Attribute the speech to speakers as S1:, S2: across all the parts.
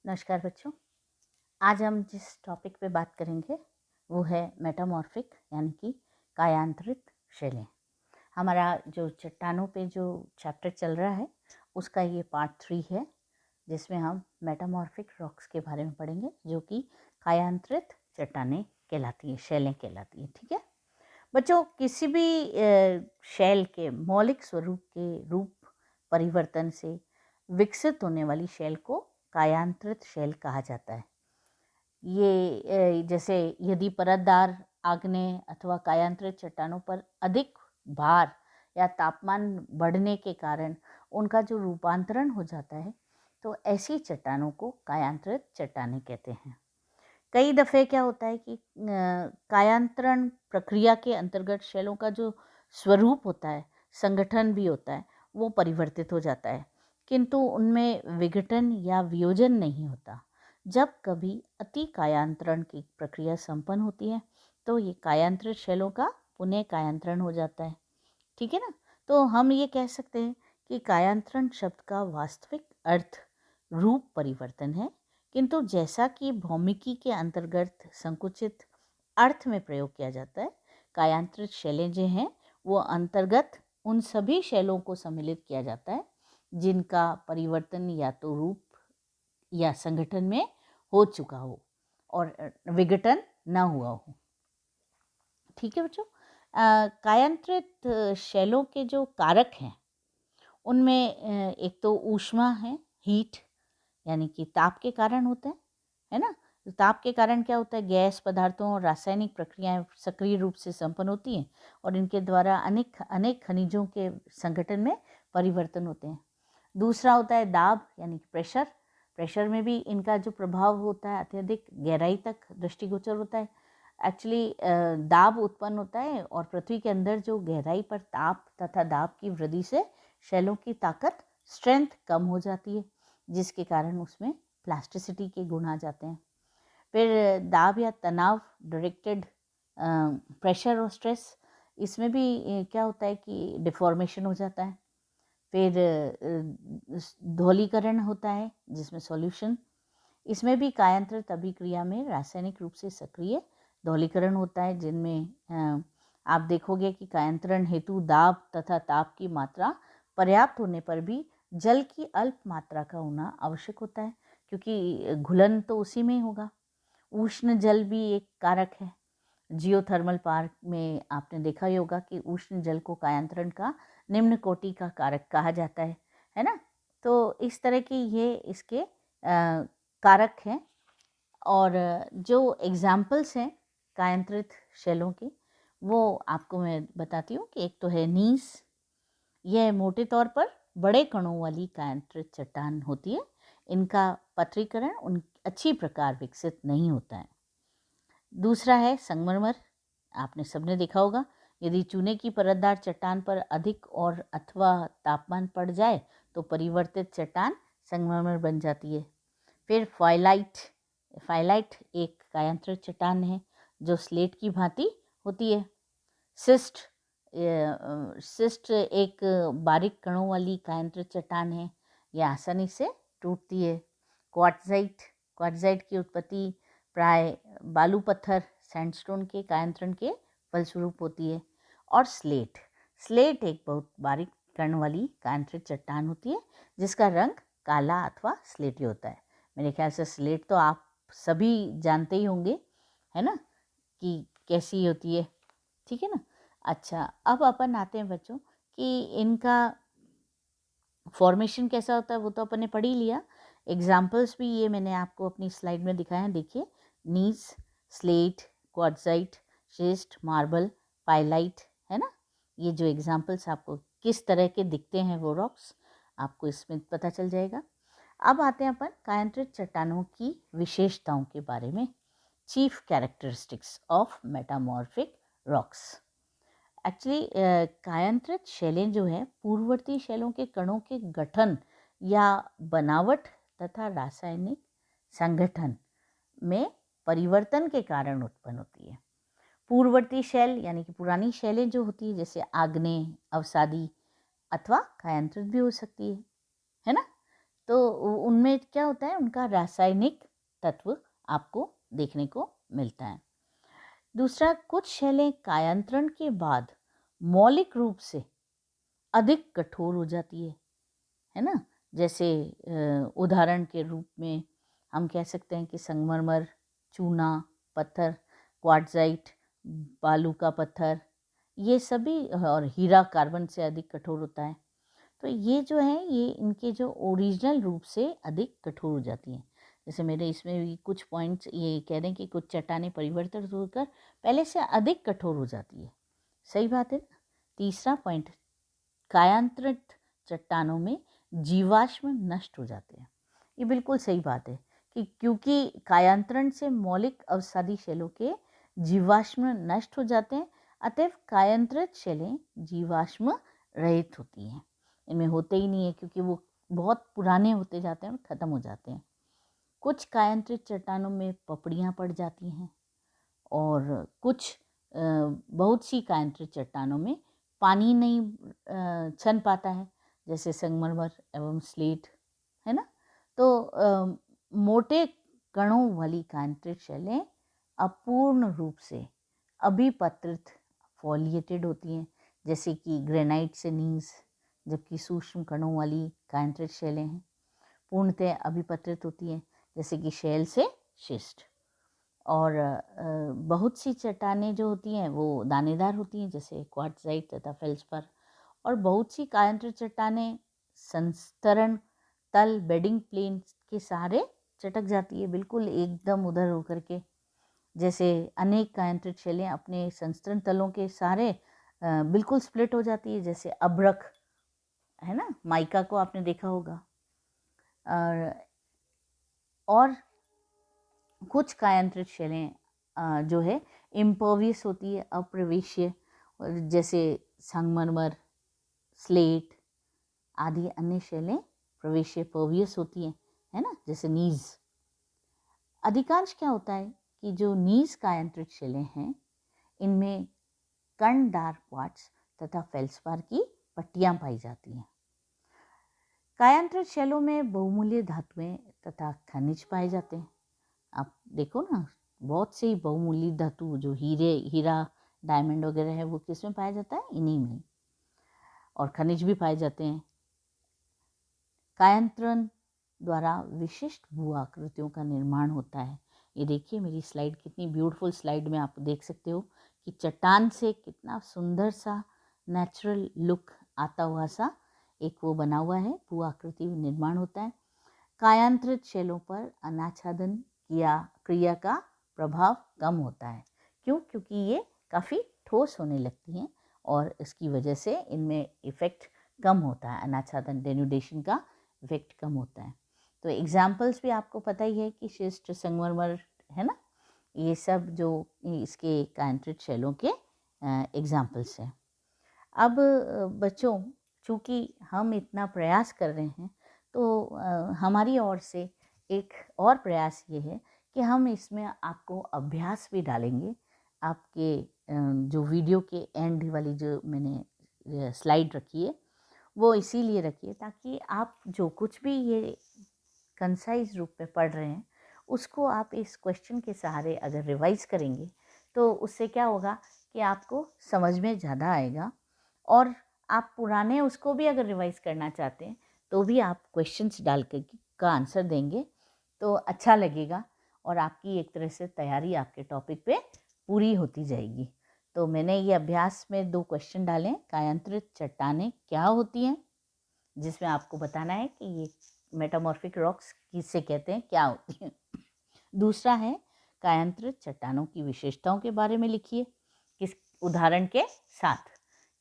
S1: नमस्कार बच्चों। आज हम जिस टॉपिक पे बात करेंगे वो है मेटामॉर्फिक यानी कि कायांतरित शैलें। हमारा जो चट्टानों पे जो चैप्टर चल रहा है उसका ये पार्ट 3 है, जिसमें हम मेटामॉर्फिक रॉक्स के बारे में पढ़ेंगे, जो कि कायांतरित चट्टानें कहलाती हैं, शैलें कहलाती हैं। ठीक है बच्चों, किसी भी शैल के मौलिक स्वरूप के रूप परिवर्तन से विकसित होने वाली शैल को कायांतरित शैल कहा जाता है। ये जैसे यदि परतदार आग्नेय अथवा कायांतरित चट्टानों पर अधिक भार या तापमान बढ़ने के कारण उनका जो रूपांतरण हो जाता है, तो ऐसी चट्टानों को कायांतरित चट्टानें कहते हैं। कई दफ़े क्या होता है कि कायांतरण प्रक्रिया के अंतर्गत शैलों का जो स्वरूप होता है, संगठन भी होता है, वो परिवर्तित हो जाता है, किंतु उनमें विघटन या वियोजन नहीं होता। जब कभी अति कायांतरण की प्रक्रिया संपन्न होती है तो ये कायांतरित शैलों का पुनः कायांतरण हो जाता है। ठीक है ना। तो हम ये कह सकते हैं कि कायांतरण शब्द का वास्तविक अर्थ रूप परिवर्तन है, किंतु जैसा कि भौमिकी के अंतर्गत संकुचित अर्थ में प्रयोग किया जाता है, कायांतरित शैलें जो हैं वो अंतर्गत उन सभी शैलों को सम्मिलित किया जाता है जिनका परिवर्तन या तो रूप या संगठन में हो चुका हो और विघटन ना हुआ हो। ठीक है बच्चों, कायांतरित शैलों के जो कारक हैं उनमें एक तो ऊष्मा है, हीट, यानी कि ताप के कारण होते हैं, है ना। तो ताप के कारण क्या होता है, गैस पदार्थों और रासायनिक प्रक्रियाएं सक्रिय रूप से संपन्न होती हैं और इनके द्वारा अनेक अनेक खनिजों के संगठन में परिवर्तन होते हैं। दूसरा होता है दाब यानी कि प्रेशर। प्रेशर में भी इनका जो प्रभाव होता है अत्यधिक गहराई तक दृष्टिगोचर होता है। एक्चुअली दाब उत्पन्न होता है और पृथ्वी के अंदर जो गहराई पर ताप तथा दाब की वृद्धि से शैलों की ताकत, स्ट्रेंथ कम हो जाती है, जिसके कारण उसमें प्लास्टिसिटी के गुण आ जाते हैं। फिर दाब या तनाव, डायरेक्टेड प्रेशर और स्ट्रेस, इसमें भी क्या होता है कि डिफॉर्मेशन हो जाता है। फिर धौलीकरण होता है जिसमें सॉल्यूशन, इसमें भी कायांतरित अभिक्रिया में रासायनिक रूप से सक्रिय धौलीकरण होता है, जिनमें आप देखोगे कि कायांतरण हेतु दाब तथा ताप की मात्रा पर्याप्त होने पर भी जल की अल्प मात्रा का होना आवश्यक होता है, क्योंकि घुलन तो उसी में होगा। उष्ण जल भी एक कारक है। जियोथर्मल पार्क में आपने देखा ही होगा कि उष्ण जल को कायांतरण का निम्न कोटि का कारक कहा जाता है ना। तो इस तरह की ये इसके कारक हैं। और जो एग्जाम्पल्स हैं कायांतरित शैलों के, वो आपको मैं बताती हूँ कि एक तो है नीस। यह मोटे तौर पर बड़े कणों वाली कायांतरित चट्टान होती है। इनका पत्रीकरण उन अच्छी प्रकार विकसित नहीं होता है। दूसरा है संगमरमर। आपने सबने देखा होगा, यदि चूने की परतदार चट्टान पर अधिक और अथवा तापमान पड़ जाए तो परिवर्तित चट्टान संगमरमर बन जाती है। फिर फाइलाइट। फाइलाइट एक कायांतरित चट्टान है जो स्लेट की भांति होती है। सिस्ट। सिस्ट एक बारीक कणों वाली कायांतरित चट्टान है, यह आसानी से टूटती है। क्वार्ट्जाइट। क्वार्ट्जाइट की उत्पत्ति प्राय बालू पत्थर, सैंडस्टोन के कायांतरण के फलस्वरूप होती है। और स्लेट। स्लेट एक बहुत बारीक कण वाली कायांतरित चट्टान होती है जिसका रंग काला अथवा स्लेटी होता है। मेरे ख्याल से स्लेट तो आप सभी जानते ही होंगे, है ना, कि कैसी होती है। ठीक है ना। अच्छा, अब अपन आते हैं बच्चों कि इनका फॉर्मेशन कैसा होता है, वो तो अपन ने पढ़ ही लिया। एग्जाम्पल्स भी ये मैंने आपको अपनी स्लाइड में दिखाए हैं, देखिए। नीस, स्लेट, क्वार्ट्जाइट, शिस्ट, मार्बल, पाइलाइट, है ना। ये जो एग्जाम्पल्स आपको किस तरह के दिखते हैं वो रॉक्स, आपको इसमें पता चल जाएगा। अब आते हैं अपन कायांतरित चट्टानों की विशेषताओं के बारे में। Chief characteristics of metamorphic rocks. Actually कायांतरित शैलें जो है पूर्ववर्ती शैलों के कणों के गठन या बनावट तथा रासायनिक संगठन में परिवर्तन के कारण उत्पन्न होती है। पूर्ववर्ती शैल यानी कि पुरानी शैलें जो होती है, जैसे आग्नेय, अवसादी अथवा कायांतरित भी हो सकती है ना। तो उनमें क्या होता है, उनका रासायनिक तत्व आपको देखने को मिलता है। दूसरा, कुछ शैलें कायांतरण के बाद मौलिक रूप से अधिक कठोर हो जाती है ना। जैसे उदाहरण के रूप में हम कह सकते हैं कि संगमरमर, चूना पत्थर, क्वार्ट्जाइट, बालू का पत्थर, ये सभी, और हीरा कार्बन से अधिक कठोर होता है। तो ये जो है, ये इनके जो ओरिजिनल रूप से अधिक कठोर हो जाती हैं। जैसे मेरे इसमें भी कुछ पॉइंट्स ये कह रहे हैं कि कुछ चट्टानें परिवर्तित होकर पहले से अधिक कठोर हो जाती है। सही बात है ना। तीसरा पॉइंट, कायांतरित चट्टानों में जीवाश्म नष्ट हो जाते हैं। ये बिल्कुल सही बात है कि क्योंकि कायांतरण से मौलिक अवसादी शैलों के जीवाश्म नष्ट हो जाते हैं, अतएव कायांतरित शैलें जीवाश्म रहित होती हैं। इनमें होते ही नहीं है क्योंकि वो बहुत पुराने होते जाते हैं और ख़त्म हो जाते हैं। कुछ कायांतरित चट्टानों में पपड़ियाँ पड़ जाती हैं और कुछ बहुत सी कायांतरित चट्टानों में पानी नहीं छन पाता है, जैसे संगमरमर एवं स्लेट, है ना। तो मोटे कणों वाली कायांतरित शैलें अपूर्ण रूप से अभिपत्रित फॉलिएटेड होती हैं, जैसे कि ग्रेनाइट से नीज, जबकि सूक्ष्म कणों वाली कायांतरित शैलें हैं पूर्णतः अभिपत्रित होती हैं, जैसे कि शैल से शिस्ट। और बहुत सी चट्टानें जो होती हैं वो दानेदार होती हैं, जैसे क्वार्ट्जाइट तथा फेल्सपार। और बहुत सी कायांतरित चट्टानें संस्तरण तल बेडिंग प्लेन के सहारे चटक जाती है, बिल्कुल एकदम उधर होकर के। जैसे अनेक कायांतरित शैलें अपने संस्तरण तलों के सहारे बिल्कुल स्प्लिट हो जाती है, जैसे अभ्रक, है ना, माइका को आपने देखा होगा। और कुछ कायांतरित शैलें जो है इम्पर्वियस होती है, अप्रवेश्य, जैसे संगमरमर, स्लेट आदि अन्य शैलें प्रवेश्य पर्वियस होती हैं, है ना, जैसे नीज। अधिकांश क्या होता है कि जो नीज कायांतरित शैलें हैं इनमें कर्णदार क्वार्ट्ज तथा फेल्सपार की पट्टियाँ पाई जाती हैं। कायांतरित शैलों में बहुमूल्य धातुएं तथा खनिज पाए जाते हैं। आप देखो ना, बहुत से बहुमूल्य धातु जो हीरा, डायमंड वगैरह है, वो किस में पाया जाता है, इन्हीं में। और खनिज भी पाए जाते हैं। कायांतरण द्वारा विशिष्ट भू आकृतियों का निर्माण होता है। ये देखिए मेरी स्लाइड, कितनी ब्यूटीफुल स्लाइड में आप देख सकते हो कि चट्टान से कितना सुंदर सा नेचुरल लुक आता हुआ सा एक वो बना हुआ है, भू आकृति निर्माण होता है। कायांतरित शैलों पर अनाच्छादन क्रिया का प्रभाव कम होता है। क्यों? क्योंकि ये काफ़ी ठोस होने लगती हैं और इसकी वजह से इनमें इफ़ेक्ट कम होता है, अनाच्छादन डेन्यूडेशन का इफेक्ट कम होता है। तो एग्जाम्पल्स भी आपको पता ही है कि शिस्ट, संगमरमर, है ना, ये सब जो इसके कायांतरित शैलों के एग्जाम्पल्स हैं। अब बच्चों, चूँकि हम इतना प्रयास कर रहे हैं तो हमारी ओर से एक और प्रयास ये है कि हम इसमें आपको अभ्यास भी डालेंगे। आपके जो वीडियो के एंड वाली जो मैंने स्लाइड रखी है वो इसीलिए रखिए ताकि आप जो कुछ भी ये कंसाइज रूप में पढ़ रहे हैं उसको आप इस क्वेश्चन के सहारे अगर रिवाइज करेंगे तो उससे क्या होगा कि आपको समझ में ज़्यादा आएगा। और आप पुराने उसको भी अगर रिवाइज करना चाहते हैं तो भी आप क्वेश्चंस डाल कर का आंसर देंगे तो अच्छा लगेगा और आपकी एक तरह से तैयारी आपके टॉपिक पे पूरी होती जाएगी। तो मैंने ये अभ्यास में 2 क्वेश्चन डाले। कायांतरित चट्टानें क्या होती हैं, जिसमें आपको बताना है कि ये मेटामॉर्फिक रॉक्स किसे कहते हैं, क्या होती हैं। दूसरा है कायांतरित चट्टानों की विशेषताओं के बारे में लिखिए, किस उदाहरण के साथ,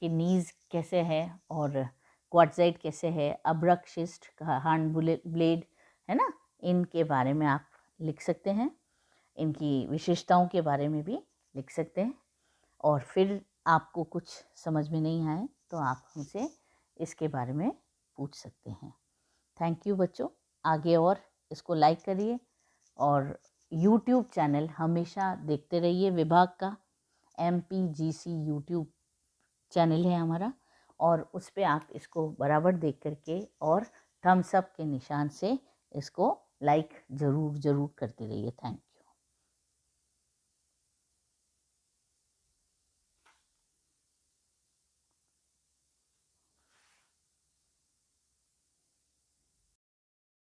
S1: कि नीज कैसे है और क्वार्ट्जाइट कैसे है, अब्रक, शिस्ट, हार्न ब्लेड, है ना, इनके बारे में आप लिख सकते हैं। इनकी विशेषताओं के बारे में भी लिख सकते हैं। और फिर आपको कुछ समझ में नहीं आए तो आप हमसे इसके बारे में पूछ सकते हैं। थैंक यू बच्चों। आगे और इसको लाइक करिए और यूट्यूब चैनल हमेशा देखते रहिए। विभाग का MPGC यूट्यूब चैनल है हमारा और उस पर आप इसको बराबर देख करके और थम्स अप के निशान से इसको लाइक ज़रूर ज़रूर करते रहिए। Thank you.